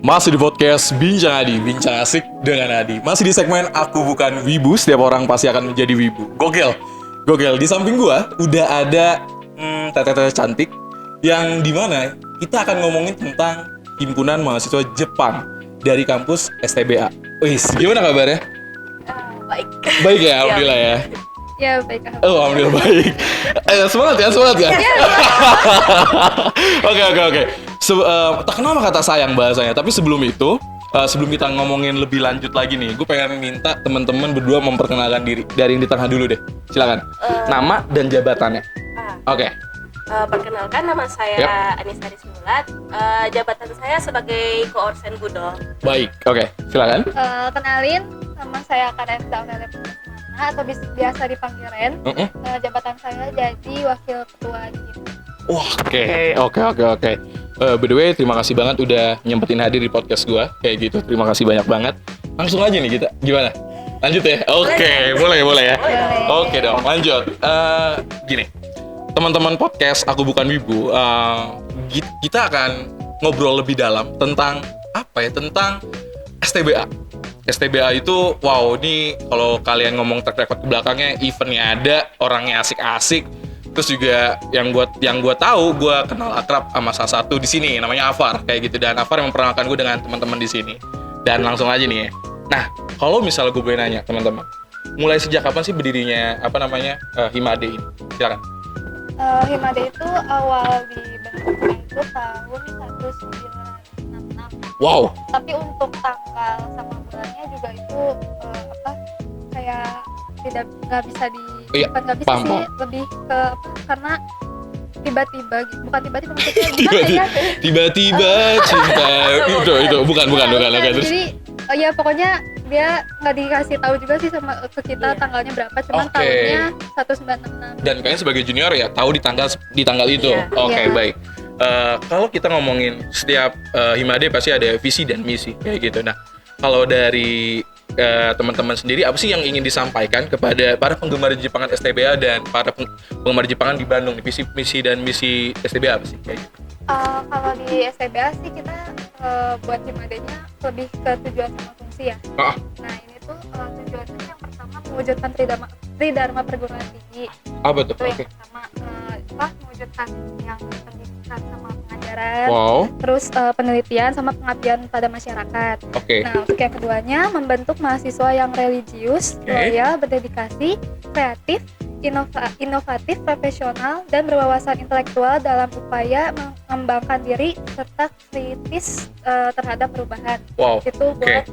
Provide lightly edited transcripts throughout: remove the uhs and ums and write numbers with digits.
Masih di podcast Bincang Adi, Bincang Asik dengan Adi. Masih di segmen Aku Bukan Wibu, setiap orang pasti akan menjadi wibu. Gokil, gokil. Di samping gua udah ada teteh-teteh cantik yang dimana kita akan ngomongin tentang himpunan mahasiswa Jepang dari kampus STBA. Wih, gimana kabarnya? Baik. Baik ya, alhamdulillah ya. Ya, baik. Oh, alhamdulillah baik. Semangat ya, semangat ya. Oke. Tak kenal sama kata sayang bahasanya. Tapi sebelum itu, sebelum kita ngomongin lebih lanjut lagi nih, gue pengen minta teman-teman berdua memperkenalkan diri. Dari yang di tengah dulu deh. Silakan. Nama dan jabatannya. Oke. Perkenalkan, nama saya Anissa Rismulat. Jabatan saya sebagai koorsen Budol. Baik. Oke. Silakan. Kenalin, nama saya Karenza Aurelia Pusmana atau biasa dipanggil Ren. Jabatan saya jadi wakil ketua di HIMPUN. Oke. By the way, terima kasih banget udah nyempetin hadir di podcast gua. Kayak gitu, terima kasih banyak banget. Langsung aja nih kita, gimana? Lanjut ya? Oke, boleh ya? Oke dong, lanjut. Gini, teman-teman podcast Aku Bukan Wibu, kita akan ngobrol lebih dalam tentang apa ya? Tentang STBA. STBA itu, wow, ini kalau kalian ngomong track record ke belakangnya, eventnya ada, orangnya asik-asik. Terus juga yang gue tahu, gue kenal akrab sama salah satu di sini, namanya Afar, kayak gitu. Dan Afar yang memperkenalkan gue dengan teman-teman di sini. Dan langsung aja nih ya. Nah, kalau misalnya gue boleh nanya teman-teman, mulai sejak kapan sih berdirinya Himade ini? Silakan. Himade itu awal dibentuknya itu tahun 1966. Wow. Tapi untuk tanggal sama bulannya juga itu kayak nggak bisa nggak bisa paham. sih, lebih ke karena tiba-tiba maksudnya gimana ya? Tiba-tiba cinta itu bukan. Terus Jadi ya pokoknya dia nggak dikasih tahu juga sih sama ke kita tanggalnya berapa, cuman tahunnya 1966. Dan kalian sebagai junior ya tahu di tanggal itu. Iya. Oke, Iya. baik. Kalau kita ngomongin setiap Himade pasti ada visi dan misi kayak gitu. Nah, kalau dari teman-teman sendiri apa sih yang ingin disampaikan kepada para penggemar Jepangan STBA dan para penggemar Jepangan di Bandung? Visi, misi dan misi STBA apa sih kayak gitu? Kalau di STBA sih kita buat Himade-nya lebih ke tujuan sama fungsi ya. Nah ini tuh tujuannya yang pertama mewujudkan tridharma perguruan tinggi. Apa tuh? Itu yang pertama mewujudkan yang pendidikan sama pengajaran. Wow. Terus penelitian sama pengabdian pada masyarakat. Oke. Nah untuk yang keduanya membentuk mahasiswa yang religius, loyal, berdedikasi, kreatif, inovatif, profesional, dan berwawasan intelektual dalam upaya mengembangkan diri serta kritis terhadap perubahan. Wow. Itu buat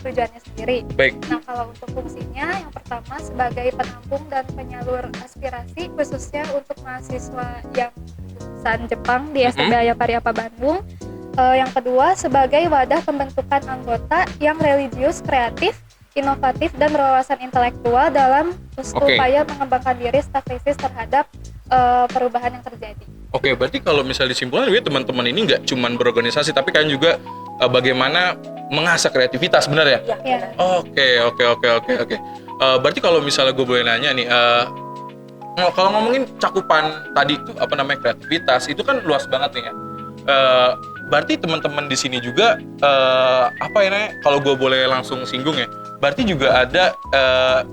tujuannya sendiri. Baik. Nah kalau untuk fungsinya, yang pertama sebagai penampung dan penyalur aspirasi khususnya untuk mahasiswa yang lulusan Jepang di STBA Yapari Apa Bandung. Yang kedua sebagai wadah pembentukan anggota yang religius, kreatif, inovatif, dan berwawasan intelektual dalam upaya mengembangkan diri serta kritis terhadap perubahan yang terjadi. Oke, berarti kalau misalnya disimpulkan, teman-teman ini nggak cuma berorganisasi, tapi kan juga bagaimana mengasah kreativitas, benar ya? Ya. Oke. Berarti kalau misalnya gue boleh nanya nih, kalau ngomongin cakupan tadi itu kreativitas, itu kan luas banget nih ya. Berarti teman-teman di sini juga kalau gue boleh langsung singgung ya, berarti juga ada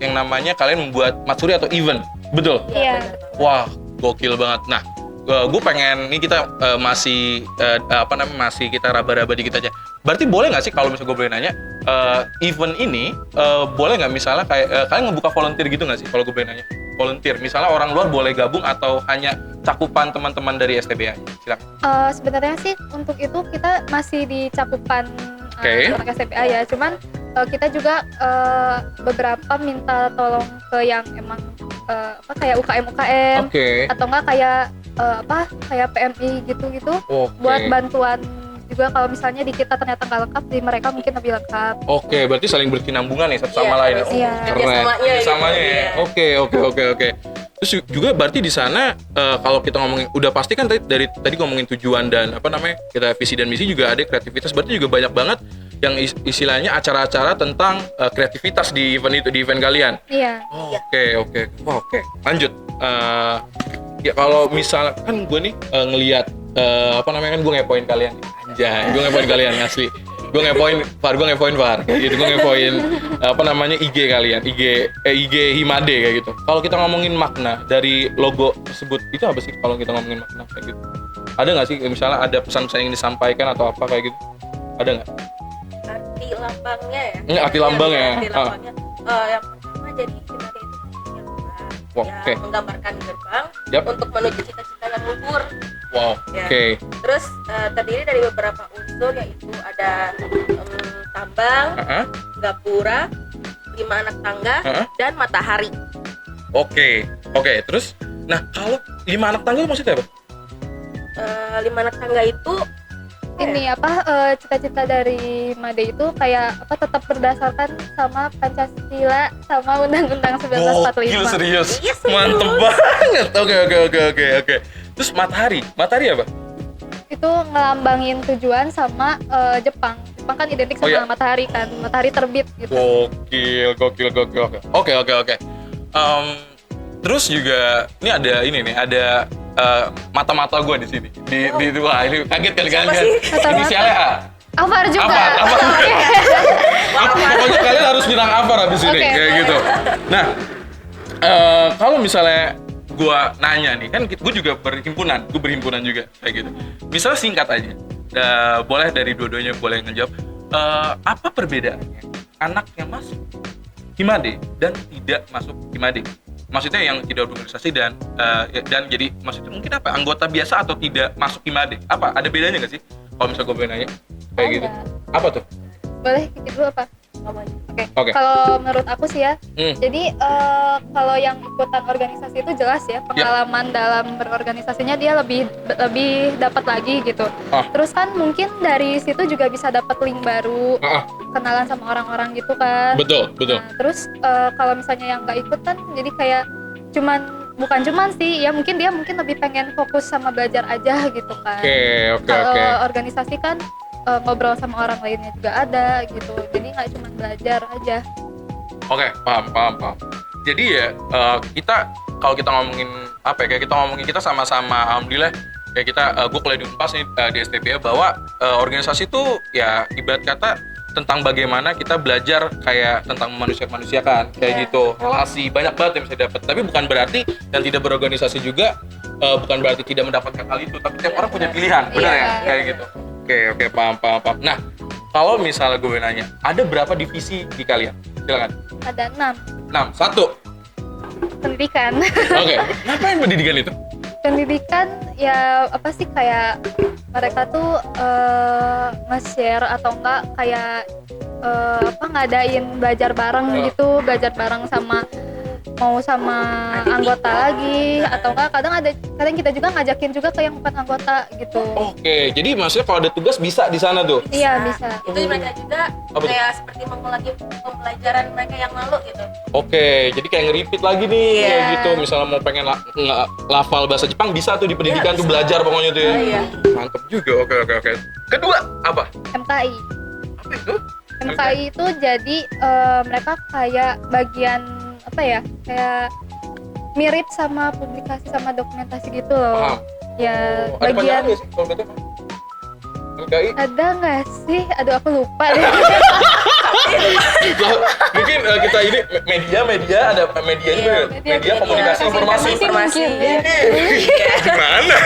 yang namanya kalian membuat matsuri atau event, betul? Iya. Wah, gokil banget. Nah, gue pengen ini kita masih kita raba-raba dikit aja. Berarti boleh nggak sih kalau misalnya gue boleh nanya, event ini boleh nggak misalnya kayak kalian ngebuka volunteer gitu nggak sih? Kalau gue boleh nanya, volunteer. Misalnya orang luar boleh gabung atau hanya cakupan teman-teman dari STBA? Silakan. Sebenarnya sih untuk itu kita masih di cakupan anak STBA ya. Cuman kita juga beberapa minta tolong ke yang emang kayak UKM atau enggak kayak PMI gitu buat bantuan juga kalau misalnya di kita ternyata nggak lengkap, di mereka mungkin lebih lengkap. Oke, berarti saling berkesinambungan nih satu sama lain. Iya. Keren. Samanya ya. Oke. Terus juga berarti di sana kalau kita ngomongin udah pasti kan tadi ngomongin tujuan dan kita visi dan misi, juga ada kreativitas. Berarti juga banyak banget yang istilahnya acara-acara tentang kreativitas di event kalian. Iya. Oke. Wah, oke. Lanjut. Ya kalau misal kan gue nih ngelihat kan gue ngepoin kalian. Jangan, gue ngepoin kalian asli. Gue ngepoin Far. Kayak gitu, gue ngepoin IG kalian, IG Himade kayak gitu. Kalau kita ngomongin makna dari logo tersebut, itu apa sih kalau kita ngomongin makna kayak gitu? Ada nggak sih misalnya ada pesan-pesan yang disampaikan atau apa kayak gitu? Ada nggak? Arti lambangnya ya. Ini arti lambangnya. Arti lambangnya. Yang pertama jadi Himade itu yang Oke. menggambarkan gerbang Yap. untuk menuju cita-cita yang luhur. Wow. Ya. Oke. Terus terdiri dari beberapa unsur yaitu ada tambang, gapura, 5 anak tangga, dan matahari. Oke. Terus, nah kalau 5 anak tangga itu maksudnya apa? 5 anak tangga itu Ini cita-cita dari Made itu kayak tetap berdasarkan sama Pancasila sama Undang-Undang 1945. Gokil, serius. Iya, serius. Mantep banget. Oke. Terus matahari apa? Itu ngelambangin tujuan sama Jepang. Jepang kan identik sama matahari kan, matahari terbit gitu. Gokil. Oke. Terus juga ini ada mata-mata gue di sini. Di itu wah ini kaget kali kalian. Inisialnya A. Afar juga. Afar. Pokoknya kalian harus bilang Afar habis ini kayak gitu. Nah, kalau misalnya gue nanya nih, kan gue juga berhimpunan juga kayak gitu. Misalnya singkat aja, boleh dari dua-duanya boleh ngejawab. Apa perbedaannya anak yang masuk Himade dan tidak masuk Himade? Maksudnya yang tidak berorganisasi dan jadi maksudnya mungkin apa? Anggota biasa atau tidak masuk Himade? Apa? Ada bedanya nggak sih? Kalau misalnya gue boleh nanya kayak gitu. Apa tuh? Boleh Kiki dulu apa? Oke. Kalau menurut aku sih ya, jadi kalau yang ikutan organisasi itu jelas ya pengalaman dalam berorganisasinya dia lebih dapat lagi gitu. Terus kan mungkin dari situ juga bisa dapat link baru, kenalan sama orang-orang gitu kan. Betul. Nah, terus kalau misalnya yang nggak ikut kan, jadi kayak bukan cuman sih ya mungkin dia lebih pengen fokus sama belajar aja gitu kan. Kalau organisasi kan ngobrol sama orang lainnya juga ada gitu, jadi nggak cuma belajar aja. Oke, paham. Jadi ya kalau kita ngomongin apa ya, kayak kita sama-sama alhamdulillah kayak gue kuliah di Unpas nih di STP bahwa organisasi itu ya ibarat kata tentang bagaimana kita belajar kayak tentang manusia-manusiakan kayak gitu, relasi banyak banget yang bisa dapat. Tapi bukan berarti yang tidak berorganisasi juga bukan berarti tidak mendapatkan hal itu, tapi tiap orang punya pilihan, benar ya kayak gitu. Oke, paham. Nah, kalau misalnya gue nanya, ada berapa divisi di kalian? Silakan. Ada 6. 6. 1. Pendidikan. Oke. Ngapain pendidikan itu? Pendidikan ya apa sih, kayak mereka tuh nge-share atau enggak kayak ngadain belajar bareng gitu, belajar bareng sama anggota lagi atau enggak kadang kita juga ngajakin juga ke yang bukan anggota gitu. Oke, jadi maksudnya kalau ada tugas bisa di sana tuh? Iya, bisa. Itu mereka juga kayak seperti mengulangi pembelajaran mereka yang lalu gitu. Oke, jadi kayak nge-repeat lagi nih kayak gitu. Misalnya mau pengen lafal bahasa Jepang bisa tuh di pendidikan tuh belajar pokoknya tuh ya. Mantep juga. Oke. Kedua apa? MKI. Apa itu? MKI itu jadi mereka kayak bagian apa ya, kayak mirip sama publikasi sama dokumentasi gitu loh. Ya bagian ada sih kalau gitu MKI? Ada nggak sih? Aduh aku lupa deh. Mungkin kita ini media ada media juga ya? Media komunikasi informasi. Gimana?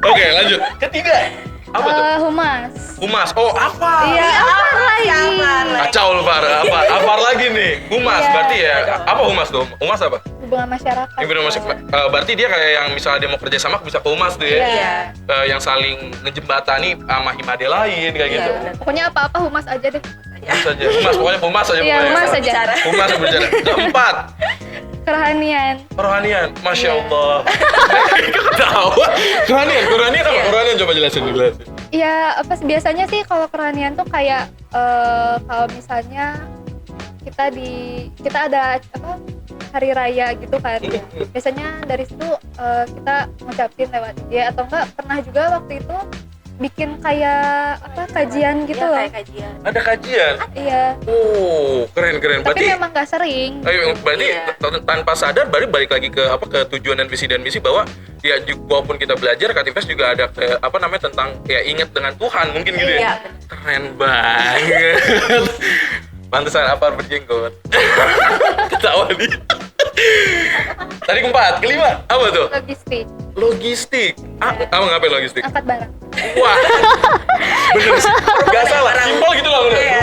Oke, lanjut. Ketiga apa tuh? Humas. Oh, apa? Iya, apa lagi? Kacau lu, Far. Apa lagi nih? Humas berarti ya. Apa humas tuh? Humas apa? Hubungan masyarakat. Berarti dia kayak yang misalnya dia mau kerja sama bisa ke humas tuh ya. Iya. Yang saling ngejembatani sama Himade lain kayak gitu. Pokoknya apa-apa humas aja deh. Humas aja. Iya, humas aja. Humas berbicara. Keempat. Kerohanian. Masya Allah. Ketawa. Kerohanian apa? Kerohanian coba jelasin. Iya, biasanya sih kalau kerohanian tuh kayak kalau misalnya kita ada hari raya gitu kan. Biasanya dari situ kita ngucapin lewat IG atau enggak pernah juga waktu itu bikin kayak kajian gitu Iya, loh. kayak kajian. Ada kajian. Iya. Oh, keren. Tapi Berarti memang nggak sering. berarti Iya. tanpa sadar balik lagi ke tujuan dan misi bahwa ya walaupun kita belajar Kreativitas juga ada tentang ya ingat dengan Tuhan mungkin gitu Iya, ya. Keren banget. Pantesan apa berjenggot. Ketawa nih. Tadi keempat, kelima apa tuh? Logistik, Kamu ngapain logistik? angkat barang. Wah, bener sih. Gak salah, simpel gitu lah udah. Iya.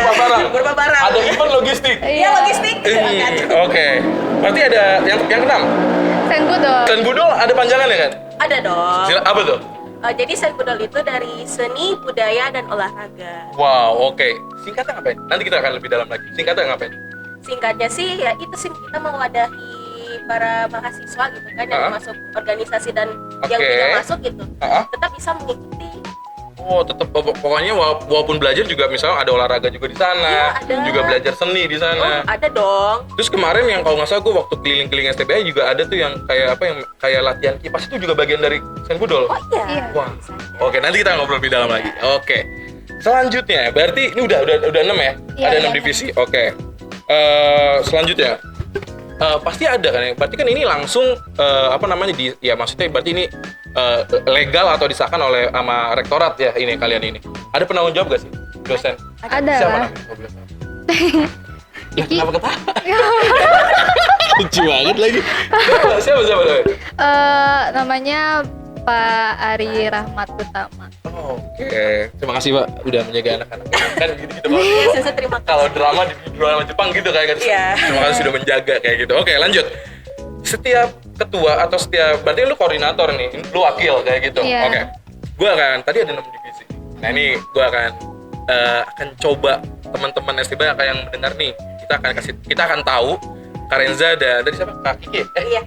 Berupa barang. Ada event logistik. Iya, logistik. Oke. Berarti ada yang keenam. Sen Budol. Sen Budol ada panjangannya kan? Ada dong. Apa tuh? Jadi Sen Budol itu dari seni, budaya, dan olahraga. Wow, oke. Singkatnya ngapain? Nanti kita akan lebih dalam lagi. Singkatnya ngapain? Singkatnya sih ya itu sih kita mewadahi para mahasiswa gitu kan yang masuk organisasi dan yang tidak masuk gitu tetap bisa mengikuti. Oh, tetap pokoknya walaupun belajar juga misalnya ada olahraga juga di sana, Iya, ada. juga belajar seni di sana. Ada dong. Terus kemarin yang kalau nggak salah gue waktu keliling-keliling STBI juga ada tuh yang kayak latihan kipas itu juga bagian dari Sen Budol. Oh iya. Iya. Wah. Oke, nanti kita ngobrol lebih dalam lagi. Oke. Selanjutnya, berarti ini udah 6 ya? Iya, Ada 6 iya. divisi. Oke. Selanjutnya pasti ada kan ya. Berarti kan ini langsung maksudnya berarti ini legal atau disahkan oleh sama rektorat ya ini kalian ini. Ada penanggung jawab gak sih dosen? Ada Siapa lah. namanya? Boleh tahu. Ya, kenapa ketawa? Lucu banget lagi. Siapa namanya? Namanya Pak Ari Rahmat Utama. Oke. Terima kasih Pak udah menjaga anak-anak. Kan gitu-gitu Pak. Iya, saya terima kasih. Kalau drama di drama Jepang gitu kayak kan. Iya. Terima kasih sudah menjaga kayak gitu. Oke, lanjut. Setiap ketua atau berarti lu koordinator nih, lu wakil kayak gitu. Iya. Oke. Gua akan tadi ada 6 divisi. Nah, ini gua akan coba teman-teman STB yang mendengar nih. Kita akan tahu Karenza dan tadi siapa? Kak Kiki. Iya,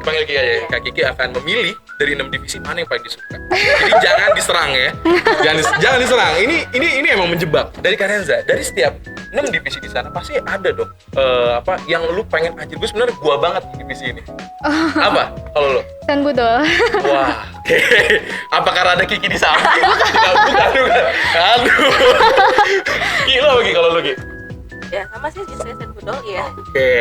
Panggil Kiki aja. Kak Kiki akan memilih dari 6 divisi mana yang paling disuka. Jadi jangan diserang ya. Jangan diserang. Ini emang menjebak. Dari Karenza, dari setiap 6 divisi di sana pasti ada dong yang lu pengen aja. Gue sebenarnya gua banget di divisi ini. Apa kalau lu? Sen Budol. Wah. Apa karena ada Kiki di samping? Bukan. Aduh. Ki, lu apa Ki kalau lu Ki? Ya sama sih saya Sen Budol ya.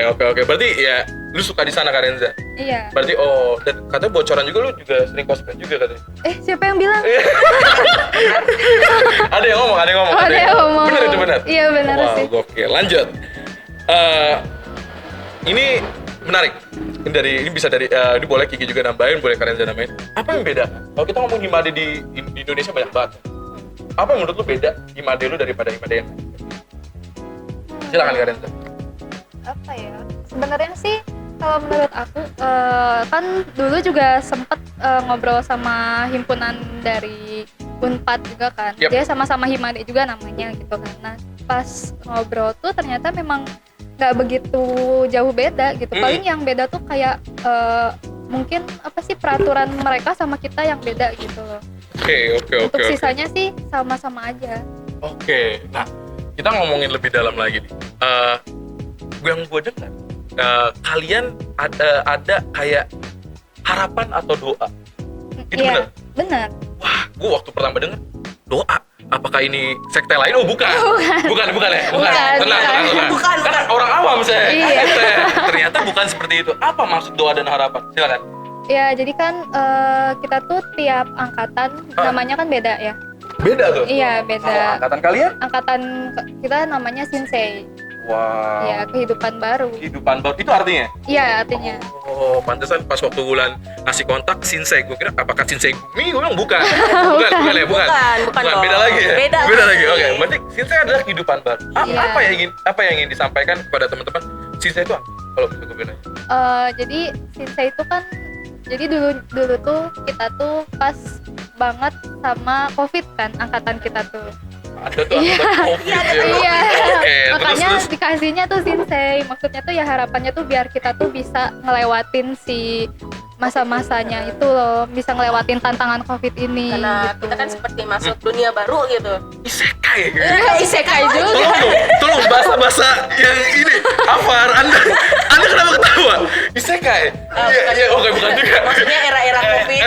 Oke. Berarti ya lu suka di sana Karenza. Iya. Berarti dan katanya bocoran juga lu juga sering cosplay juga katanya. Siapa yang bilang? Ada yang ngomong. Ada yang ngomong. Benar itu benar. Iya benar sih. Gokil. Lanjut. Ini menarik. Ini bisa dari ini boleh Kiki juga nambahin, boleh Karenza nambahin. Apa yang beda? Kalau kita ngomong Himade di Indonesia banyak banget. Apa yang menurut lu beda Himade lu daripada Himade yang lain? Silakan Karenza. Apa ya? Sebenarnya sih kalau menurut aku kan dulu juga sempet ngobrol sama himpunan dari Unpad juga kan. Yep. Dia sama-sama Himade juga namanya gitu kan. Nah, pas ngobrol tuh ternyata memang nggak begitu jauh beda gitu. Paling yang beda tuh kayak mungkin apa sih peraturan mereka sama kita yang beda gitu loh. Oke. Untuk sisanya sih sama-sama aja. Oke. Nah, kita ngomongin lebih dalam lagi nih. Yang gue dengar, kalian ada kayak harapan atau doa. Itu Iya, benar? benar. Wah, gue waktu pertama denger doa. Apakah ini sekte lain? Oh bukan ya? Bukan. Tenang. Bukan. Karena orang awam saya. Iya. Ternyata bukan seperti itu. Apa maksud doa dan harapan? Silakan. Ya, jadi kan kita tuh tiap angkatan namanya kan beda ya. Beda tuh? Iya, beda. Angkatan kalian? Angkatan kita namanya Shinsei. Wow. Ya, kehidupan baru. Kehidupan baru. Itu artinya? Iya, artinya. Oh, pantesan pas waktu bulan ngasih kontak Shinsei, gue kira apakah Shinsei Gumi? Gue bilang bukan. Bukan. dong. Beda lagi ya? Beda lagi. Oke, berarti Shinsei adalah kehidupan baru. Iya. Apa yang ingin disampaikan kepada teman-teman? Shinsei itu apa? Kalau bisa gue bilang. Jadi Shinsei itu kan dulu tuh kita tuh pas banget sama COVID kan angkatan kita tuh. Ada tuh akibat COVID ya. Iya. Oke, Makanya terus. dikasihnya tuh Shinsei. Maksudnya tuh ya harapannya tuh biar kita tuh bisa ngelewatin si masa-masanya itu loh, bisa ngelewatin tantangan COVID ini. Karena gitu. kita kan seperti masuk dunia baru gitu. Isekai. Isekai juga. Tolong bahasa-bahasa yang ini. Afar, Anda kenapa ketawa? Isekai? Oh, Iya, oke, bukan juga. Maksudnya era-era Covid,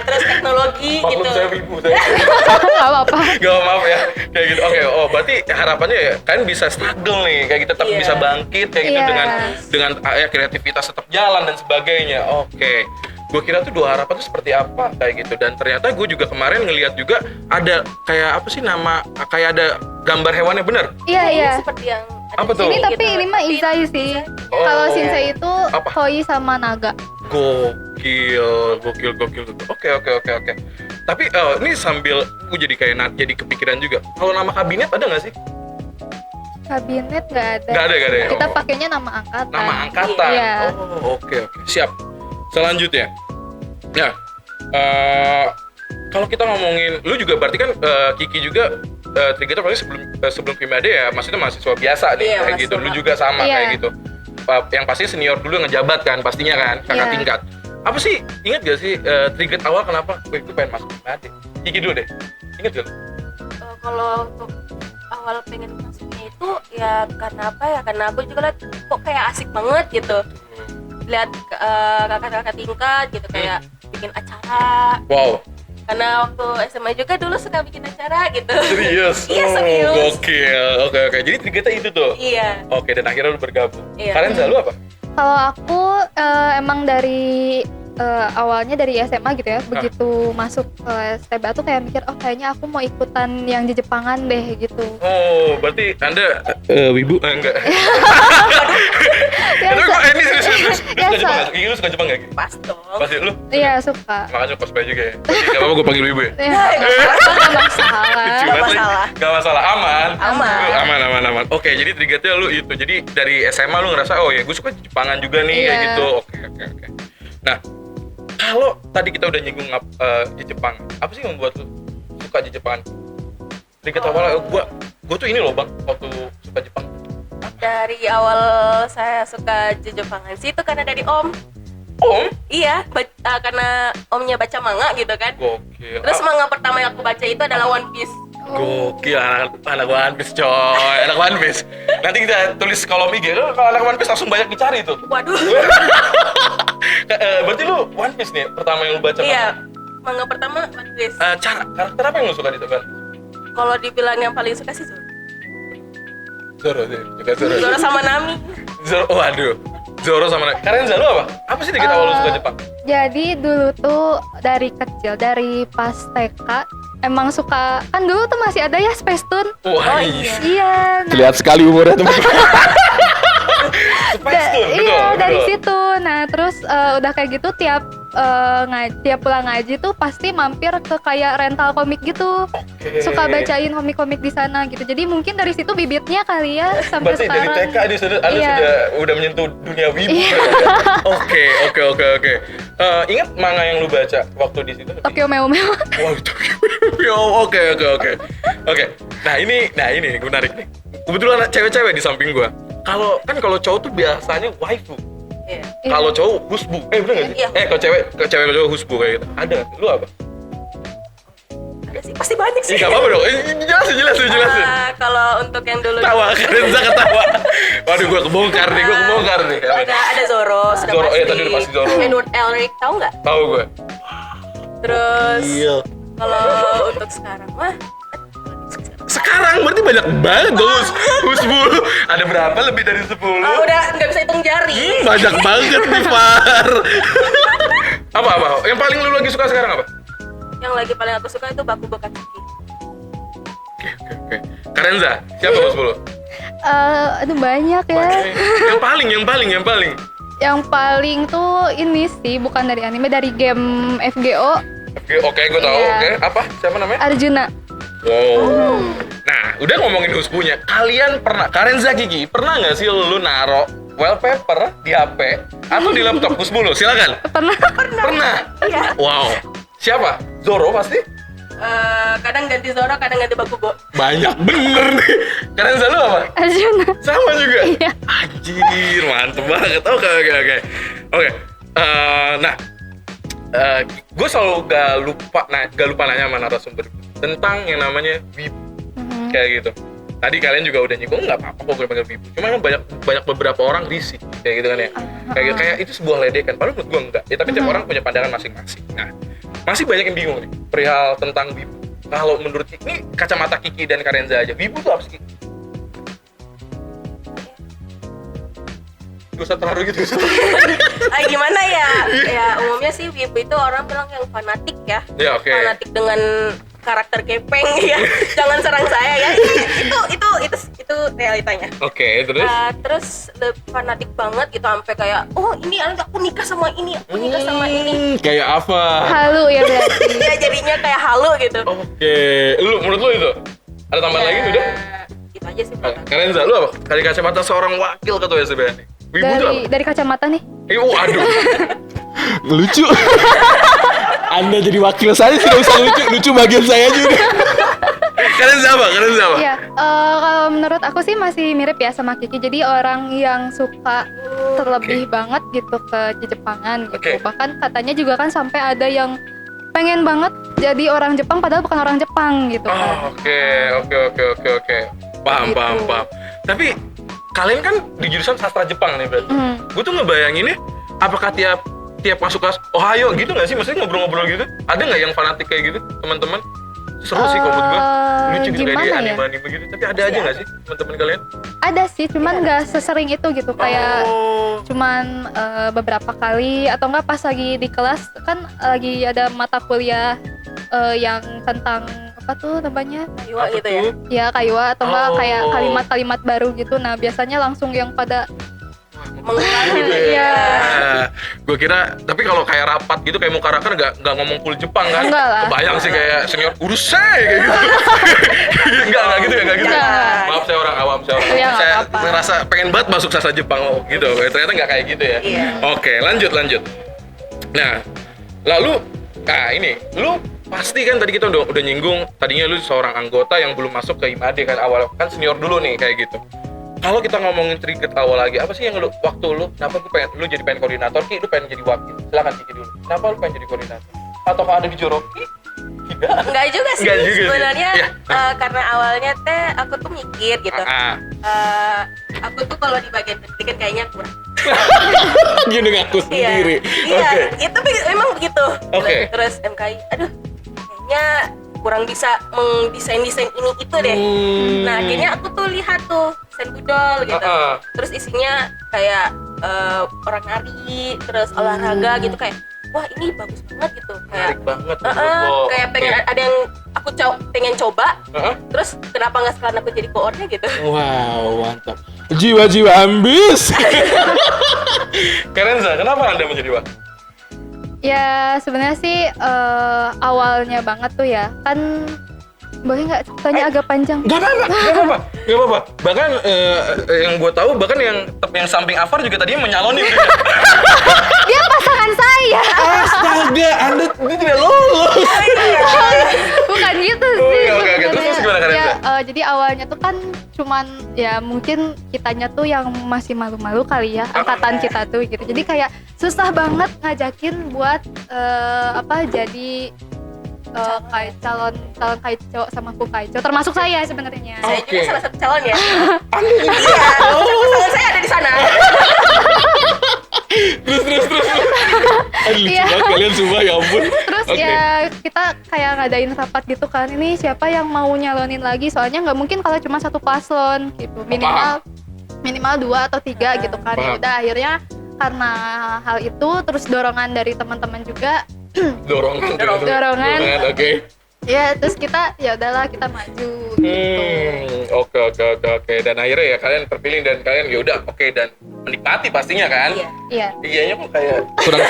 terus teknologi Maklum gitu. saya wibu saya. Nggak apa-apa. Gak maaf ya, kayak gitu. Oke, berarti harapannya ya kan bisa struggle nih, kayak gitu tetap Iya. bisa bangkit kayak gitu Iya. dengan ya kreativitas tetap jalan dan sebagainya. Oke. Gue kira tuh 2 harapan tuh seperti apa kayak gitu, dan ternyata gue juga kemarin ngelihat juga ada kayak apa sih nama, kayak ada gambar hewannya, bener? Iya. Seperti yang ada Apa di tuh? Ini sini tapi gitu. ini mah Izai sih. Oh. Kalau Shinsei itu Apa? Koi sama Naga. Gokil. Oke. Tapi ini sambil gue jadi kayak jadi kepikiran juga. Kalau nama kabinet ada nggak sih? Kabinet nggak ada. Nggak ada ya? Kita Oh. pakainya nama angkatan. Nama angkatan. Iya. Oh, oke. Siap. Selanjutnya. Nah, kalau kita ngomongin, lu juga berarti kan Kiki juga Trigeter paling sebelum Kimade ya, maksudnya mahasiswa biasa nih, Iya, kayak gitu. Lu mahasiswa. juga sama Iya. kayak gitu. Yang pasti senior dulu ngejabat kan, pastinya kan, kakak Iya. tingkat. Apa sih, inget gak sih trigger awal kenapa gue pengen masuk Kimade? Kiki dulu deh. Inget gak lu? Kalau untuk awal pengen masuknya itu ya karena apa ya? Karena aku juga lihat kok kayak asik banget gitu. Lihat kakak-kakak tingkat gitu kayak bikin acara. Wow, Karena waktu SMA juga dulu suka bikin acara gitu. serius? Iya, serius. Gokil. Oke. Jadi triggernya itu tuh? Iya. Oke, dan akhirnya lu bergabung. Iya. Kalian lu apa? Kalau aku emang dari awalnya dari SMA gitu ya, begitu masuk ke STBA tuh kayak mikir, oh kayaknya aku mau ikutan yang di Jepangan deh gitu. Oh, berarti Anda wibu? Enggak. Ya, Tapi kok ini serius. Lu Ya, suka Jepang so- nggak? Gigi lu suka Jepang nggak? Gigi? Pas dong. Pasti lu? Iya suka. Makanya cosplay juga ya? Jadi nggak apa-apa gue panggil wibu ya? Ya, nggak masalah. Cuma masalah. Gak masalah, aman. Aman. Aman. Oke, jadi triggernya lu itu. Jadi dari SMA lu ngerasa, oh ya gue suka Jepangan juga nih, kayak Iya. gitu. Oke. Nah, kalau tadi kita udah nyinggung di Jepang, apa sih yang membuat lu suka di Jepang? Trigger awalnya, gue tuh ini loh bang, waktu suka Jepang. Dari awal saya suka Jepangan sih itu karena dari Om. Om? Iya, karena Omnya baca manga gitu kan. Gokil. Terus manga pertama yang aku baca itu adalah One Piece. Gokil, anak One Piece coy, anak One Piece. Nanti kita tulis kolom IG, kalau anak One Piece langsung banyak dicari tuh. Waduh. Berarti lu One Piece nih, pertama yang lu baca? Iya, manga pertama One Piece. Karakter apa yang lu suka di One? Kalau dibilang yang paling suka sih Zoro sih, juga Zoro. Zoro sama Nami. Zoro, waduh. Zoro sama Karenza lu apa? Apa sih dikit awal lu suka Jepang? Jadi dulu tuh dari kecil, dari pas TK emang suka, kan dulu tuh masih ada ya Space Tune. Wah, Iya, nah, Terlihat sekali umurnya teman-teman. Space Tune, betul. iya dari betul. situ. Nah terus udah kayak gitu tiap pulang ngaji tuh pasti mampir ke kayak rental komik gitu. Oke. Suka bacain komik-komik di sana gitu. Jadi mungkin dari situ bibitnya kali ya sampai Berarti sekarang. dari TK Anda Iya. udah menyentuh dunia wibu. Oke. Ingat manga yang lu baca waktu di situ? Tokyo Mew Mew. Wow, Tokyo. Oke. Nah ini menarik nih. Kebetulan ada cewek-cewek di samping gua. Kalau cowok tuh biasanya waifu. Iya. Kalau cowok husbu. Bener nggak sih? Iya. Kalau cewek cowok husbu kayak gitu. Ada. Lu apa? Ada sih, pasti banyak sih. Nggak apa-apa dong. Jelasin. Kalau untuk yang dulu Tawa, Karenza ketawa. Waduh, gua kebongkar nih. ada Zoro, sudah Zoro, pasti. tadi udah pasti Zoro. Edward Elric, tahu nggak? Tahu gue. Terus Iya. kalau untuk sekarang mah Sekarang berarti banyak banget dong husbu. Ada berapa lebih dari 10? udah nggak bisa hitung jari. Banyak banget nih, Far. Apa? Yang paling lu lagi suka sekarang apa? Yang lagi paling aku suka itu Bakugo Katsuki. Oke. Karenza, siapa husbu lu? Aduh banyak ya. Yang paling. Yang paling tuh ini sih bukan dari anime, dari game FGO, Oke, gue tahu. Iya. Oke, apa? Siapa namanya? Arjuna. Wow. Nah, udah ngomongin husbunya. Kalian pernah, Karenza, Kiki, pernah nggak sih lu naro wallpaper di HP atau di laptop husbu lu? Silakan. Pernah. Iya. Wow. Siapa? Zoro pasti? Kadang ganti Zoro, kadang ganti Bakugo. Banyak bener nih. Karenza lu apa? Arjuna. Sama juga? Iya. Anjir, mantep banget. Oke. Nah, gue selalu gak lupa nanya sama narasumber tentang yang namanya wibu, kayak gitu. Tadi kalian juga udah nyinggung, nggak apa-apa kok gue panggil wibu. Cuma kan banyak beberapa orang risih, kayak gitu kan ya. Kayak itu sebuah ledekan, padahal menurut gue enggak. Ya, tapi tiap orang punya pandangan masing-masing. Nah, masih banyak yang bingung nih perihal tentang wibu. Kalau menurut ini kacamata Kiki dan Karenza aja, wibu tuh apa sih, Kiki? Gak usah terlalu gitu. Gimana ya? Ya umumnya sih wibu itu orang bilang yang fanatik ya. Ya, oke. Fanatik dengan karakter gepeng ya. Jangan serang saya ya. Itu realitanya. Oke, terus? Terus fanatik banget gitu sampai kayak ini aku nikah sama ini, aku nikah sama ini. Kayak apa? Halu ya berarti. Ya jadinya kayak halu gitu. Oke, menurut lu itu? Ada tambahan lagi udah? Itu aja sih menurut aku. Karenza, lu apa? Dari kacamata seorang wakil ketua SBN nih. Wibu tuh apa? Dari kacamata nih. Aduh. Lucu. Anda jadi wakil saya tidak usah lucu bagian saya juga. Karenza apa? Iya, kalau menurut aku sih masih mirip ya sama Kiki. Jadi orang yang suka terlebih banget gitu ke Jepangan gitu. Oke. Bahkan katanya juga kan sampai ada yang pengen banget jadi orang Jepang padahal bukan orang Jepang gitu kan. Oke. Paham. Tapi kalian kan di jurusan sastra Jepang nih berarti. Gue tuh ngebayanginnya apakah tiap masuk kelas Ohayo gitu nggak sih? Maksudnya ngobrol-ngobrol gitu? Ada nggak yang fanatik kayak gitu, teman-teman? Seru sih kalau menurut gue. Lucu gitu kayak di gimana ya? anime gitu. Tapi ada aja nggak sih teman-teman kalian? Ada sih, cuman nggak sesering itu gitu. Kayak cuman beberapa kali atau enggak pas lagi di kelas kan lagi ada mata kuliah yang tentang apa tuh namanya? Kayuwa gitu ya. Ya kayuwa atau enggak kayak kalimat-kalimat baru gitu. Nah biasanya langsung yang pada Mengkaji Iya. Gue kira, tapi kalau kayak rapat gitu kayak Mukarakar nggak ngomong full Jepang kan? Enggak lah. Kebayang sih kayak senior urusai kayak gitu. Enggak gitu ya, enggak gitu. Enggak. Maaf saya orang awam, Iya, nggak saya apa-apa. ngerasa pengen banget masuk sastra Jepang gitu. Ternyata nggak kayak gitu ya. Iya. Oke, lanjut. Nah, lalu ini lu pasti kan tadi kita udah nyinggung tadinya lu seorang anggota yang belum masuk ke IMAD kan awal kan senior dulu nih kayak gitu. Kalau kita ngomongin trigger awal lagi, apa sih yang waktu lu kenapa lu jadi pengen koordinator, Ki, lu pengen jadi wakil? Silakan Kiki dulu. Kenapa lu pengen jadi koordinator? Atau ada dijoroki? Tidak. Enggak juga sih Enggak juga sih. sebenarnya. Iya. Karena awalnya aku tuh mikir gitu. Aku tuh kalau di bagian pendidikan kayaknya kurang. Gini ngaku sendiri. Iya, itu memang begitu. Oke. Terus MKI, aduh, kayaknya kurang bisa mendesain ini itu deh. Nah, akhirnya aku tuh lihat tuh desain budol gitu. Terus isinya kayak orang nari, terus olahraga gitu kayak wah ini bagus banget gitu. Menarik Kayak banget. kayak pengen ada yang aku pengen coba. Terus kenapa nggak sekalian aku jadi koornya gitu? Wow, mantap. Jiwa-jiwa ambis. Karenza, kenapa Anda menjadi wakil? Ya sebenarnya sih awalnya banget tuh ya kan boleh nggak tanya agak panjang? Gak apa-apa. Bahkan yang gue tahu bahkan yang samping Afar juga tadinya menyalonin. Dia pasangan saya. Astaga, Anda tidak lolos. Bukan gitu sih. Oke. Terus gimana Karenza? Ya, jadi awalnya tuh kan cuman ya mungkin kitanya tuh yang masih malu-malu kali ya angkatan kita tuh gitu. Jadi kayak susah banget ngajakin buat jadi kayak calon kaico sama kukaico termasuk saya sebenarnya. Saya juga salah satu calon ya. Anda Iya, pasangan saya ada di sana. terus. Aduh, lucu Iya. banget kalian semua, ya ampun. Terus Oke. ya kita kayak ngadain rapat gitu kan, ini siapa yang mau nyalonin lagi, soalnya nggak mungkin kalau cuma satu paslon gitu, minimal 2 atau 3 gitu kan. Ya Paham. udah akhirnya karena hal itu terus dorongan dari teman-teman juga Dorongan. Oke. ya terus kita ya udahlah kita maju gitu. Oke. Dan akhirnya ya kalian terpilih dan kalian ya udah oke dan menikmati pastinya kan? Iya. Iya. Iyanya kok kayak kurang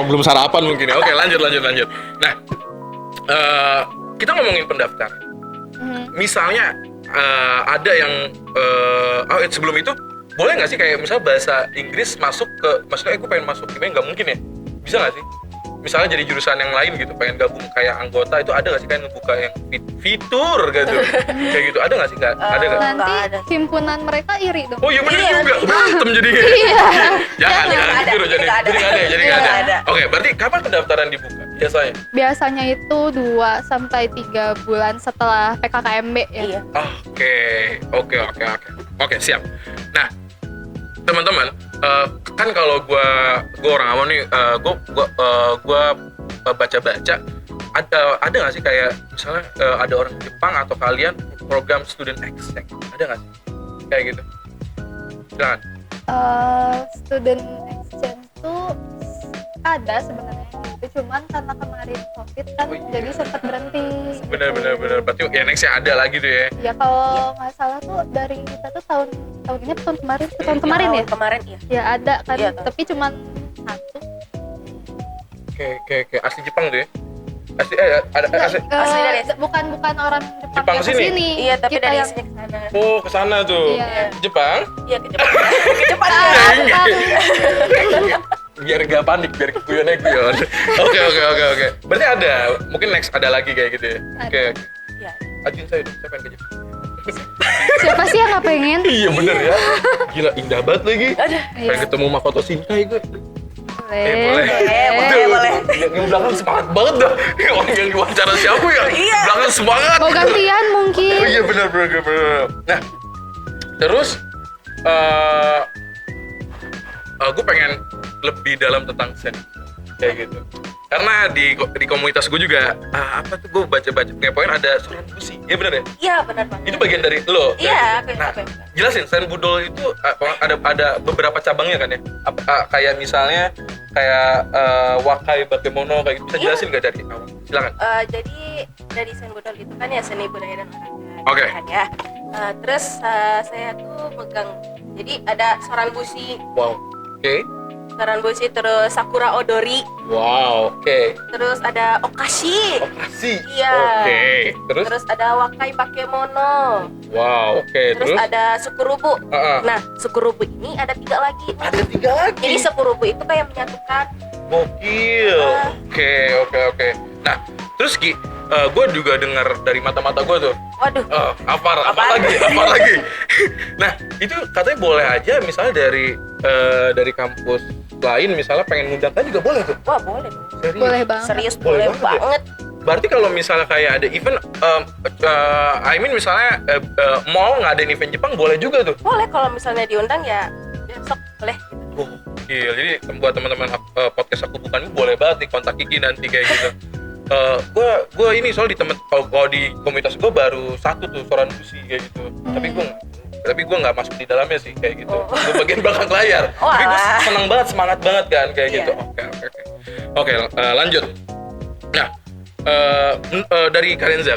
belum sarapan mungkin ya. Oke, lanjut. Nah, kita ngomongin pendaftar. Misalnya ada yang sebelum itu boleh nggak sih kayak misal bahasa Inggris masuk ke, maksudnya aku pengen masuk gimana, nggak mungkin ya, bisa nggak sih misalnya jadi jurusan yang lain gitu pengen gabung kayak anggota, itu ada nggak sih kayak ngebuka yang fitur gitu kayak gitu, ada nggak sih ada nggak? Nggak Nanti ada. himpunan mereka iri dong. Oh iya bener Iya, juga, nanti. berantem jadinya. Jangan Nggak ada, gitu jadi nggak ada. nggak Nggak ada. ada. Oke, berarti kapan pendaftaran dibuka biasanya? Biasanya itu 2-3 bulan setelah PKKMB ya. Iya. Oke. Oke, siap. Nah, teman-teman, kan kalau gua orang awam nih, gua baca-baca ada nggak sih kayak misalnya ada orang Jepang atau kalian program student exchange, ada nggak sih kayak gitu? Silakan. Student exchange tuh ada sebenarnya gitu, cuman karena kemarin COVID kan jadi sempat berhenti. Benar. Berarti ya nextnya ada lagi tuh ya? Ya kalau nggak salah tuh dari kita tuh tahun ini atau tahun kemarin ya? Kemarin ya. Ya ada kan, Iya, tapi cuman satu. Kayak asli Jepang tuh ya? Asli dari bukan orang Jepang yang sini? kesini. Iya, tapi Kita dari yang sini ke sana. Oh, kesana tuh. Iya. Jepang? Iya, ke Jepang. Ke Jepang. Biar gak panik, biar guyon. Oke. Berarti ada, mungkin next ada lagi kayak gitu ya? Oke. Iya. Ajuin saya dong, saya pengen ke Jepang. Siapa sih yang nggak pengen? Iya bener ya. Gila, indah banget lagi. Aduh. Pengen ketemu Makoto Shinkai gue. Boleh. Boleh. Yang belakang semangat banget dah. Orang yang diwawancara siapa ya? Iya. Belakang semangat. Mau gantian mungkin. Oh iya benar. Nah, terus gue pengen lebih dalam tentang sen kayak gitu. Karena di komunitas gue juga gue baca ngepoin ada Soran Bushi. Iya benar ya? Iya, benar banget. Itu bagian dari lo. Iya, Nah, apa? jelasin Sen Budol itu ada beberapa cabangnya kan ya? Kayak misalnya Wakai Bakemono kayak gitu. Bisa jelasin nggak dari awal? Silakan. Jadi dari Sen Budol itu kan ya seni budaya dan olahraga. Oke. Kan ya. Terus saya tuh megang. Jadi ada Soran Bushi, Wow. Oke. Soran Bushi, terus Sakura Odori, Wow. Oke. terus ada Okashi. Operasi. Iya. Oke. Terus? Terus ada Wakai Bakemono. Wow. Oke. Terus ada Sukurubu. Heeh. Nah, Sukurubu ini ada 3 lagi. Ada 3 lagi. Jadi Sukurubu itu kayak menyatukan. Gokil. Oke. Nah, terus Ki, gue juga dengar dari mata-mata gue tuh. Waduh. Apa lagi? Nah, itu katanya boleh aja misalnya dari kampus lain misalnya pengen ngundang kan juga boleh tuh. Wah, boleh dong. Serius. Boleh banget. Serius Boleh boleh banget ya? banget. Berarti kalau misalnya kayak ada event misalnya mall ngadain event Jepang boleh juga tuh. Boleh kalau misalnya diundang ya besok boleh. Gokil. Jadi buat teman-teman podcast aku bukan boleh banget nih kontak Kiki nanti kayak gitu. Gue ini soal di kalau di komunitas gue baru satu tuh Soran Bushi kayak gitu. Tapi gue nggak masuk di dalamnya sih kayak gitu. Gue bagian belakang layar. Oh, tapi gue alah. senang banget, semangat banget kan kayak Iya. gitu. Oke, lanjut. Nah, dari Karenza.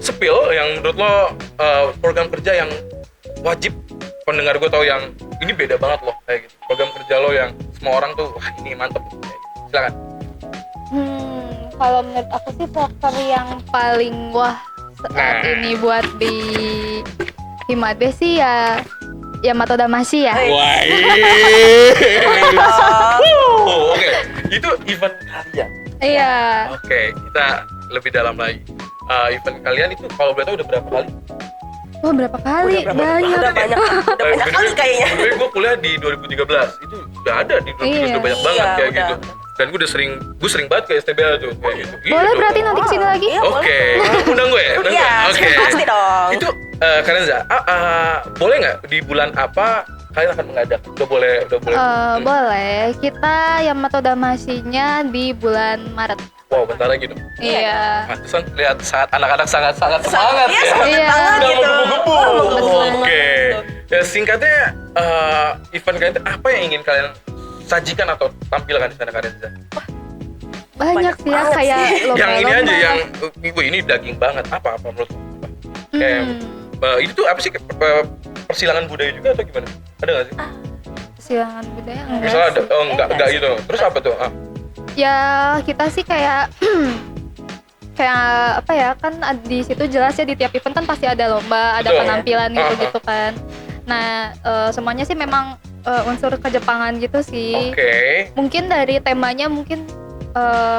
Spill yang menurut lo program kerja yang wajib pendengar gue tahu yang ini beda banget loh kayak gitu. Program kerja lo yang semua orang tuh wah ini mantep. Silakan. Kalau menurut aku sih proker yang paling wah saat ini buat di Himade sih ya Yamato Damashi ya. Wah. Oke. Itu event kalian. Iya. Oke, kita lebih dalam lagi. Event kalian itu kalau boleh tahu udah berapa kali? Wah, berapa kali? Udah Banyak. banyak kali kayaknya. Dulu gue kuliah di 2013. Itu udah ada di 2013 Iya. udah banyak banget Iya, kayak udah. gitu. Dan gue sering banget ke STBL tuh kayak gitu. Boleh Gitu. berarti nanti kesini lagi? Iya, Oke, boleh. undang gue ya? Undang Iya, gue? Oke. pasti dong. Itu Karenza, boleh nggak di bulan apa kalian akan mengadakan? Udah boleh. Boleh. Kita Yamato Damashinya di bulan Maret. Wow, bentar lagi dong. Iya. Pantesan lihat saat anak-anak sangat semangat Iya, ya. semangat Iya. banget Udah gitu. menggebu-gebu. Betul Oke. banget. Ya, singkatnya event kalian itu apa yang ingin kalian sajikan atau tampilkan di sana Karenza? Banyak sih ya banget kayak sih. lomba-lomba. Yang ini aja yang ini daging banget. Apa menurut lu? Kayak itu tuh apa sih persilangan budaya juga atau gimana? Ada nggak sih? Silangan budaya enggak Misalnya ada, sih. enggak gitu. Terus apa tuh? Ya kita sih kayak kayak apa ya, kan di situ jelas ya di tiap event kan pasti ada lomba, ada Betul. penampilan gitu kan. Nah semuanya sih memang unsur kejepangan gitu sih. Oke. Mungkin dari temanya mungkin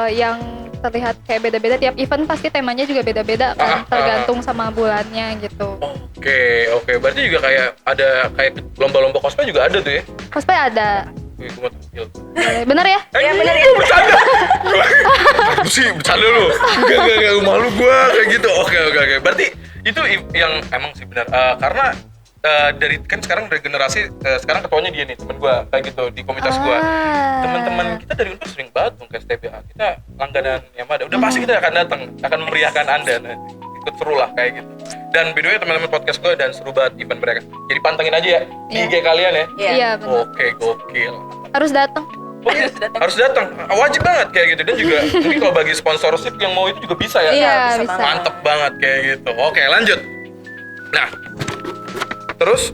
yang terlihat kayak beda-beda, tiap event pasti temanya juga beda-beda kan, tergantung sama bulannya gitu. Oke. Berarti juga kayak ada kayak lomba-lomba cosplay juga ada tuh ya? Cosplay ada. Wih, gue mau tampil. Boleh. Bener ya? Iya, bener ya. Bercanda. Aku sih bercanda lu. Enggak malu gua kayak gitu. Oke. Berarti itu yang emang sih benar. Karena dari kan sekarang dari generasi sekarang ketuanya dia nih temen gue kayak gitu di komunitas gue. Teman-teman kita dari Unpad sering banget ke STBA, kita langganan Yamada, udah pasti kita akan datang, akan memeriahkan anda nanti, ikut seru lah kayak gitu. Dan by the way teman-teman podcast gue dan seru banget event mereka, jadi pantengin aja ya di IG kalian ya. Iya, benar. Oke, gokil. Harus datang. Harus datang, wajib banget kayak gitu. Dan juga mungkin kalau bagi sponsorship yang mau itu juga bisa ya. Iya, bisa. bisa. Mantep banget kayak gitu. Oke, lanjut. Nah, terus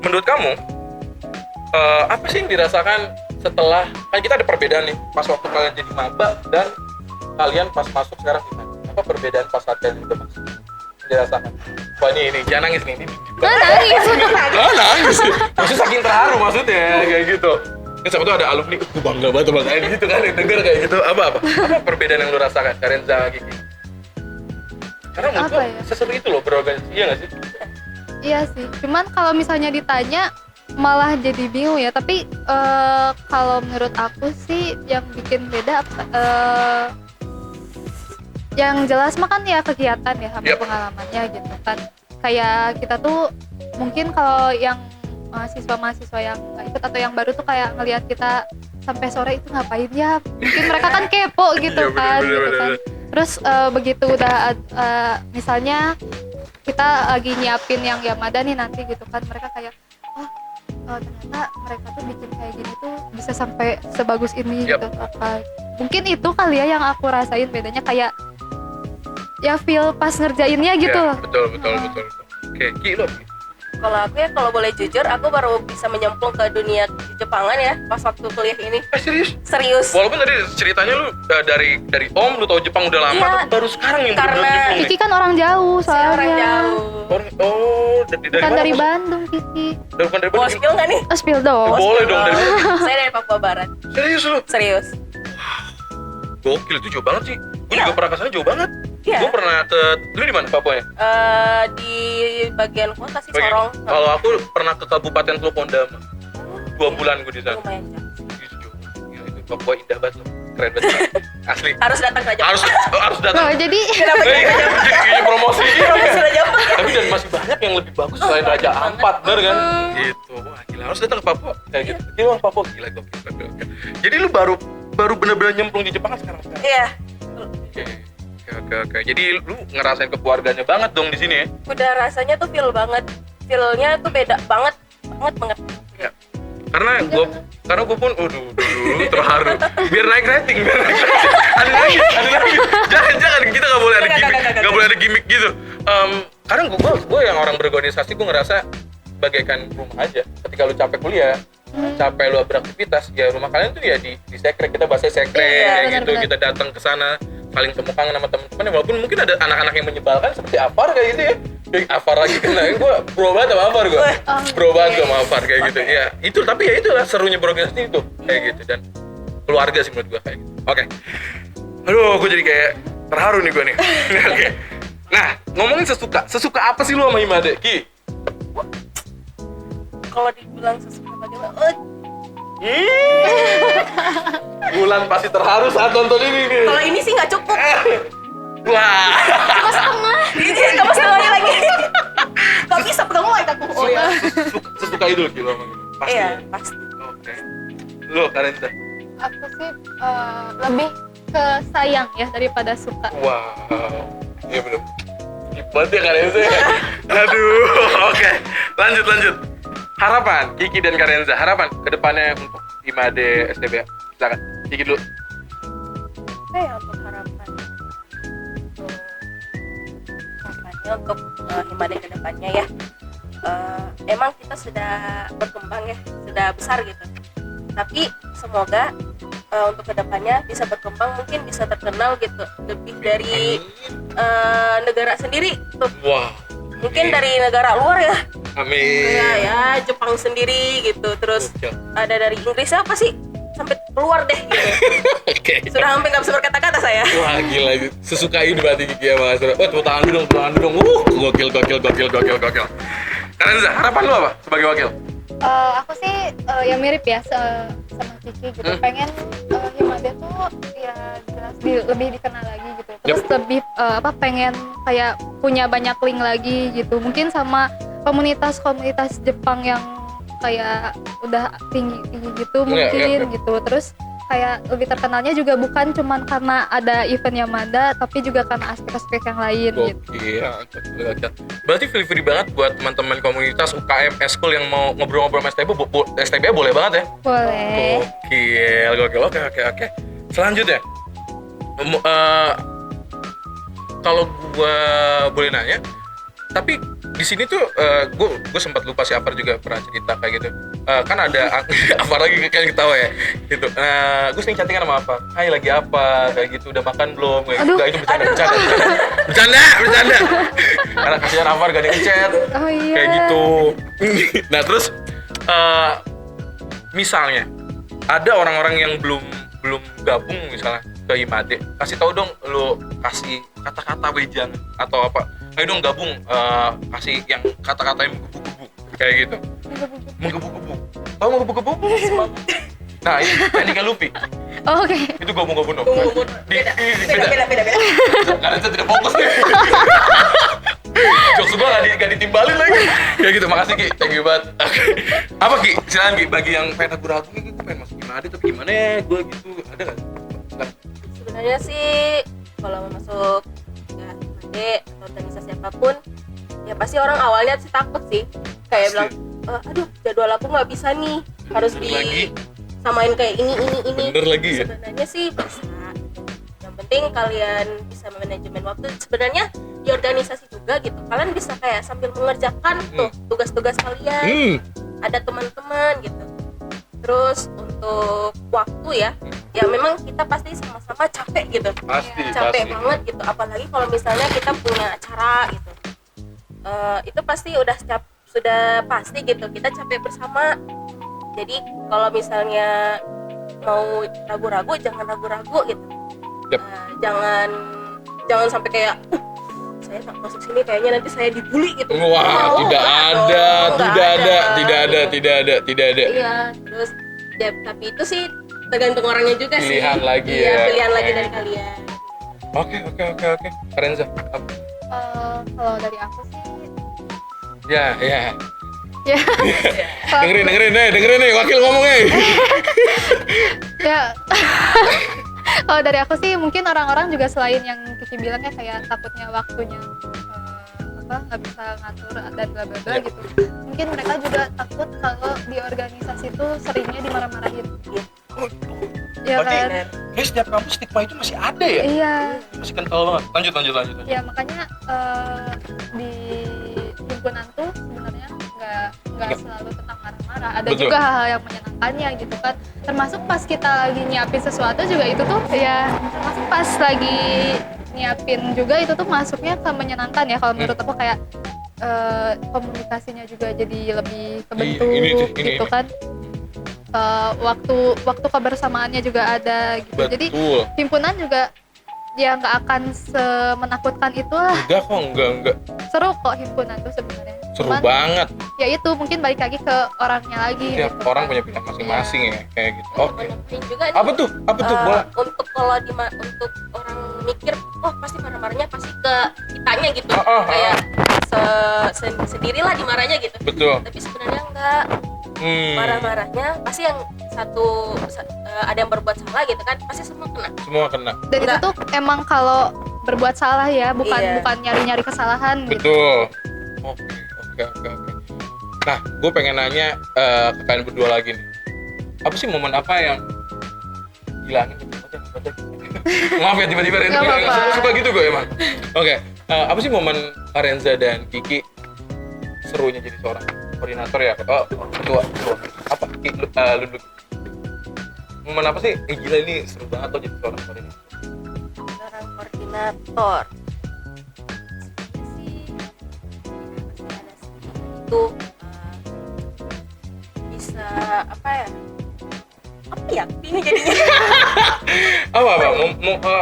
menurut kamu apa sih yang dirasakan setelah, kan kita ada perbedaan nih pas waktu kalian jadi maba dan kalian pas masuk sekarang gimana? Apa perbedaan pas saat kalian udah masuk dirasakan? Wah ini jangan nangis nih, ini Nangis. nangis maksudnya saking terharu maksudnya kayak gitu. Kan siapa tuh ada alumni, gue bangga banget sama kalian gitu kan, denger kayak gitu. Apa perbedaan yang lu rasakan Karenza Gigi? Karena menurut Apa gue ya? seseru itu loh berorganisasi, iya gak sih? Iya sih. Cuman kalau misalnya ditanya malah jadi bingung ya. Tapi kalau menurut aku sih yang bikin beda yang jelas mah kan ya kegiatan ya sama Yep. pengalamannya gitu kan. Kayak kita tuh mungkin kalau yang mahasiswa-mahasiswa yang nggak ikut atau yang baru tuh kayak ngelihat kita sampai sore itu ngapain ya, mungkin mereka kan kepo gitu Iya, kan bener, gitu kan. bener. Terus begitu udah misalnya kita lagi nyiapin yang Yamada nih nanti gitu kan, mereka kayak ternyata mereka tuh bikin kayak gini tuh bisa sampai sebagus ini Yep. gitu apa. Mungkin itu kali ya yang aku rasain bedanya, kayak ya feel pas ngerjainnya gitu Ya, loh. betul. Oke, Ki lo. Kalau aku ya, kalau boleh jujur, aku baru bisa menyemplung ke dunia Jepangan ya pas waktu kuliah ini. Serius? Serius. Walaupun tadi ceritanya lu dari Om lu tahu Jepang udah lama, Iya. tuh baru sekarang yang Karena bener-bener nyemplung Kiki nih. kan orang jauh Saya soalnya. orang jauh. Dari Bukan mana? dari Maksud- Bandung Kiki. Bukan dari Mau Bandung. spill nggak nih? Spill dong. Boleh dong dari mana? Saya dari Papua Barat. Serius lu? Serius. Gokil, itu jauh banget sih. Gue Iya. juga pernah kesana jauh banget. Iya. Gue pernah ke, lu di mana Papua ya? Di bagian kota sih, Sorong. Kalau aku pernah ke Kabupaten Teluk Pondama. 2 bulan gue di sana. Lumayan jauh. Itu jauh. Gila, itu Papua indah banget loh. Keren banget. Asli. Harus datang ke Jepang. Harus datang. Loh, jadi Kenapa Eh, jadi Jepang? jadi promosi. Sudah Jepang ya? Tapi dan masih banyak yang lebih bagus selain Raja banget. Ampat, bener kan? Hmm. Gitu. Wah, gila, harus datang ke Papua kayak gitu. Gila, orang Papua gila gokil. Jadi lu baru bener-bener nyemplung di Jepang kan sekarang? Iya. Oke. Jadi lu ngerasain kekeluarganya banget dong di sini ya? Udah rasanya tuh feel banget. Feel-nya tuh beda banget. Banget. Ya. Karena gue pun terharu. Biar naik rating. Ada lagi. Jangan kita nggak boleh ada gimmick, nggak boleh ada gimmick gitu. Karena gue yang orang berorganisasi, gue ngerasa bagaikan rumah aja. Ketika lu capek kuliah, capek lu beraktivitas, ya rumah kalian tuh ya di sekre, kita bahasnya sekre Iya, gitu. benar-benar. Kita datang ke sana, saling temu kangen sama teman-teman. Walaupun mungkin ada anak-anak yang menyebalkan seperti Afar kayak gitu ya. Kayak Afar lagi kena, gue bro banget sama Afar gue. Bro banget gue sama Afar kayak gitu. Ya itu, tapi ya itulah serunya berorganisasi itu kayak gitu, dan keluarga sih menurut gue kayak gitu. Oke. Aduh, gue jadi kayak terharu nih gue nih. Oke. Nah, ngomongin sesuka apa sih lu sama Himade, Ki? Kalau dibilang sesuka bagaimana? Bulan pasti terharu saat nonton ini nih. Kalau ini sih nggak cukup. Wah. Ini kamu sekali lagi. Gak bisa pegang mic aku. Oh ya. Sesuka itu Ki lu sama gitu. Pasti. Iya, pasti. Oke. Lu Karenza. aku sih lebih ke sayang ya daripada suka. Wow. Iya bener. Hebat ya Karenza. Aduh. Oke. Lanjut. Harapan Kiki dan Karenza. Harapan kedepannya untuk Himade STBA. Silakan. Kiki dulu. Apa ya untuk harapan? Untuk Himade ke depannya ya. Emang kita sudah berkembang ya, sudah besar gitu. Tapi semoga untuk kedepannya bisa berkembang, mungkin bisa terkenal gitu, lebih dari negara sendiri tuh. Wah. Mungkin dari negara luar ya. Amin. Ya Jepang sendiri gitu. Terus Oke. ada dari Inggris apa sih? Sampai keluar deh gitu. Oke. Sudah hampir nggak bisa berkata-kata saya. Wah gila itu. Sesuka ini berarti Kiki ya Mas. Oh tepuk tangan dulu dong. Gokil. Karenza, harapan lu apa sebagai wakil? Aku sih ya mirip ya sama Kiki gitu. Pengen Himade tuh ya jelas lebih dikenal lagi gitu. Terus lebih pengen kayak punya banyak link lagi gitu. Mungkin sama komunitas Jepang yang kayak udah tinggi gitu Iya, mungkin iya. gitu. Terus kayak lebih terkenalnya juga bukan cuman karena ada event Yamada, tapi juga karena aspek-aspek yang lain gitu. Gokil. Berarti free banget buat teman-teman komunitas UKM Eskul yang mau ngobrol-ngobrol sama STB, STB boleh banget ya? Boleh. Gokil. Oke. Selanjutnya, kalau gua boleh nanya, tapi di sini tuh gue sempat lupa si Afar juga pernah cerita kayak gitu. Kan ada Afar lagi kayak ketawa ya gitu. Gue sering chattingan sama Afar, hai lagi apa kayak gitu, udah makan belum kayak gitu. Nggak, itu bercanda. Karena kasihan Afar gak ada ngechat Oh iya. kayak gitu. Nah terus misalnya ada orang-orang yang belum gabung misalnya ke Himade, kasih tahu dong, lu kasih kata-kata wejangan atau apa, ayo dong gabung, kasih yang kata-kata yang menggebu-gebu kayak gitu. Menggebu-gebu, tau menggebu-gebu? Nah ini tekniknya Luffy, Oh, oke. itu gabung-gabung dong. Beda. Karena saya tidak fokus nih. Jokes gue gak ditimbalin lagi. Kayak gitu, makasih Ki, thank you banget. Apa Ki, silakan Ki, bagi yang pengen ragu-ragu nih, gue pengen masuk Himade tapi gimana ya, gue gitu, ada gak? Silakan. Sebenarnya sih kalau mau masuk ya Himade atau organisasi apapun, ya pasti orang awalnya sih takut sih, kayak Pasti. bilang aduh jadwal aku nggak bisa nih, harus Bener lagi. disamain kayak ini. Bener lagi ya? Sebenarnya sih bisa, yang penting kalian bisa manajemen waktu. Sebenarnya di organisasi juga gitu, kalian bisa kayak sambil mengerjakan tuh tugas-tugas kalian, ada teman-teman gitu. Terus untuk waktu ya memang kita pasti sama-sama capek gitu, capek banget gitu, apalagi kalau misalnya kita punya acara gitu. Itu pasti sudah pasti gitu, kita capek bersama. Jadi kalau misalnya mau ragu-ragu, jangan ragu-ragu gitu. Yep. Jangan sampai kayak saya tak masuk sini kayaknya nanti saya dibully gitu. Wah, tidak ada. Iya, terus ya, tapi itu sih tergantung orangnya juga sih. Pilihan lagi Iya, ya. pilihan lagi dari kalian. Oke. Karenza, apa? Kalau dari aku sih Ya. ya Dengerin nih, wakil ngomong ya kalau dari aku sih mungkin orang-orang juga selain yang Kiki bilang ya kayak takutnya waktunya nggak bisa ngatur dan bla bla bla Ya. gitu, mungkin mereka juga takut kalau di organisasi itu seringnya dimarah-marahin ya Berarti kan. kayak setiap kampus stigma itu masih ada ya? Iya Masih kental banget. Lanjut. ya, makanya di himpunan tuh sebenarnya nggak selalu tentang marah-marah, ada Betul. juga hal-hal yang menyenangkannya gitu kan, termasuk pas kita lagi nyiapin sesuatu juga itu tuh ya, termasuk pas lagi nyiapin juga itu tuh masuknya ke menyenangkan ya kalau menurut aku, kayak komunikasinya juga jadi lebih kebentuk Ini. gitu kan. Waktu kebersamaannya juga ada gitu. Betul. Jadi himpunan juga ya nggak akan semenakutkan itulah. Enggak. Seru kok himpunan tuh sebenarnya. Seru banget. Ya itu mungkin balik lagi ke orangnya lagi. Tiap gitu orang kan. punya pilihan masing-masing ya, kayak gitu. Oke. Menemuin juga nih. Apa tuh? Bola. Untuk kalau untuk orang mikir, pasti marah-marahnya pasti ke kitanya gitu, kayak sendirilah dimarahnya gitu. Betul. Tapi sebenarnya enggak, marah-marahnya pasti yang ada yang berbuat salah gitu kan, pasti semua kena. Semua kena. Dan itu tuh emang kalau berbuat salah ya, bukan Iya. nyari-nyari kesalahan gitu. Betul. Oke. Nah, gue pengen nanya ke kalian berdua lagi nih. Apa sih momen apa yang hilangin? Maaf ya tiba-tiba Nggak apa-apa. suka gitu gue emang. Oke. Apa sih momen Karenza dan Kiki serunya jadi seorang koordinator ya? Ketua. Apa? Lu dulu. Momen apa sih? Gila ini seru banget loh jadi seorang koordinator. Seorang koordinator itu bisa apa ya ini jadinya.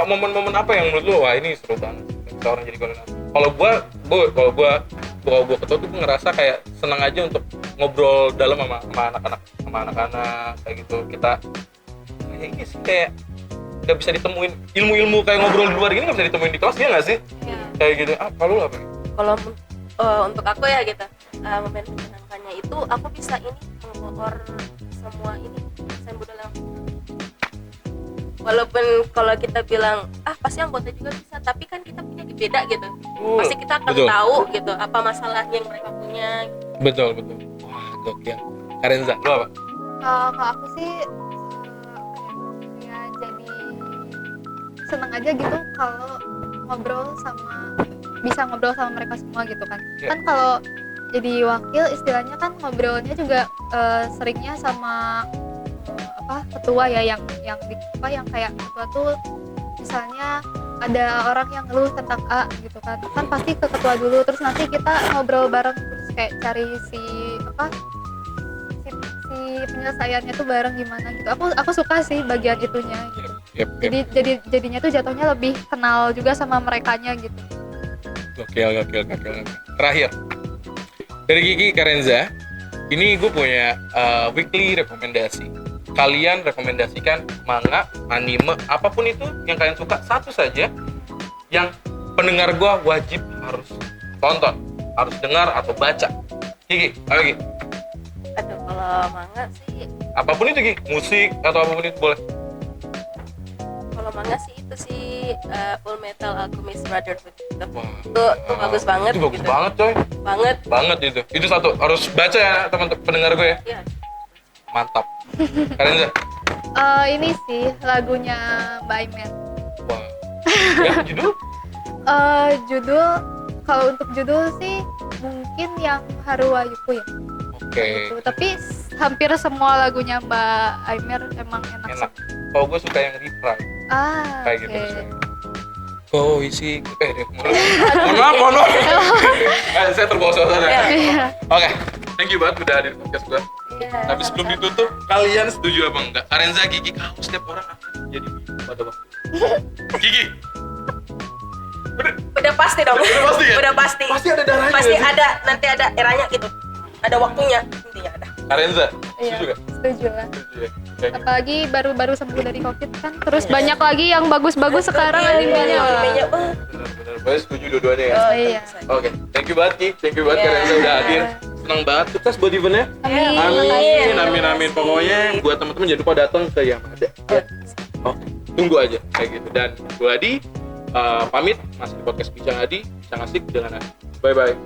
Momen-momen apa yang menurut lu wah ini seru banget seorang jadi koordinator? Kalau gua ketua tuh gua ngerasa kayak senang aja untuk ngobrol dalam sama anak-anak kayak gitu. Kita kayak sih kayak nggak bisa ditemuin ilmu-ilmu kayak ngobrol di luar gini, nggak bisa ditemuin di kelas, dia nggak sih? Ya. Kayak gitu. Kalau lu apa? Kalau untuk aku ya gitu, momen menyenangkannya itu aku bisa ini mengkoor semua ini desain budaya langsung. Walaupun kalau kita bilang pasti anggota juga bisa, tapi kan kita punya beda gitu. Pasti kita akan betul. tahu gitu apa masalahnya yang mereka punya. Betul. Wah, gokil. Karenza, lu apa? Kalau aku sih ya jadi seneng aja gitu kalau bisa ngobrol sama mereka semua gitu kan. Yeah. Kan kalau jadi wakil istilahnya kan ngobrolnya juga seringnya sama ketua ya yang kayak ketua tuh misalnya ada orang yang ngeluh tentang A gitu kan pasti ke ketua dulu, terus nanti kita ngobrol bareng terus kayak cari si penyelesaiannya tuh bareng gimana gitu. Aku suka sih bagian itunya gitu. Yep. Jadinya tuh jatuhnya lebih kenal juga sama merekanya gitu. Gokil. Terakhir dari Kiki, Karenza, ini gue punya weekly rekomendasi. Kalian rekomendasikan manga, anime, apapun itu yang kalian suka, satu saja yang pendengar gue wajib harus tonton, harus dengar atau baca. Kiki, apa Kiki? Aduh, kalau manga sih, Apapun itu Kiki, musik atau apapun itu boleh. kalau manga sih itu sih Full Metal Alchemist Brotherhood gitu. Wah, Itu bagus banget. Itu bagus gitu. banget coy. Banget itu. Itu satu harus baca ya teman-teman pendengar gue ya. Iya. Mantap. Karenza. Ini sih lagunya Mbak Aimer. Wah. Ya, judul? Judul kalau untuk judul sih mungkin yang Haruwayuku ya. Oke. Gitu. Tapi hampir semua lagunya Mbak Aimer emang enak. Enak. Kalau gue suka yang refrain kayak gitu. Oh isi, mohon maaf. Saya terbawa suasana. Iya. Oke, thank you banget udah hadir di podcast gue. Tapi sebelum ditutup, kalian setuju apa enggak? Karenza, Kiki, kalau setiap orang akan jadi pada waktu. Kiki, Udah pasti dong. Udah pasti ya? Udah pasti. Pasti ada darahnya. Pasti ya? ada, nanti ada eranya gitu. Ada waktunya, intinya ada. Karenza, Iya, setuju gak? setuju lah. Setuju ya. Kayak gitu. Apalagi baru-baru sembuh dari COVID kan. Terus banyak lagi yang bagus-bagus sekarang animenya. Animenya, Bener-bener, gue setuju dua-duanya ya. Iya. Oke, thank you banget Ki, thank you banget Karenza udah hadir. Senang banget, sukses buat eventnya. Amin. Pokoknya buat teman-teman jangan lupa datang ke Yamada. Oke, tunggu aja kayak gitu. Dan gue Adi pamit masih di podcast Bincang Adi, Bincang Asik dengan Adi. Bye bye.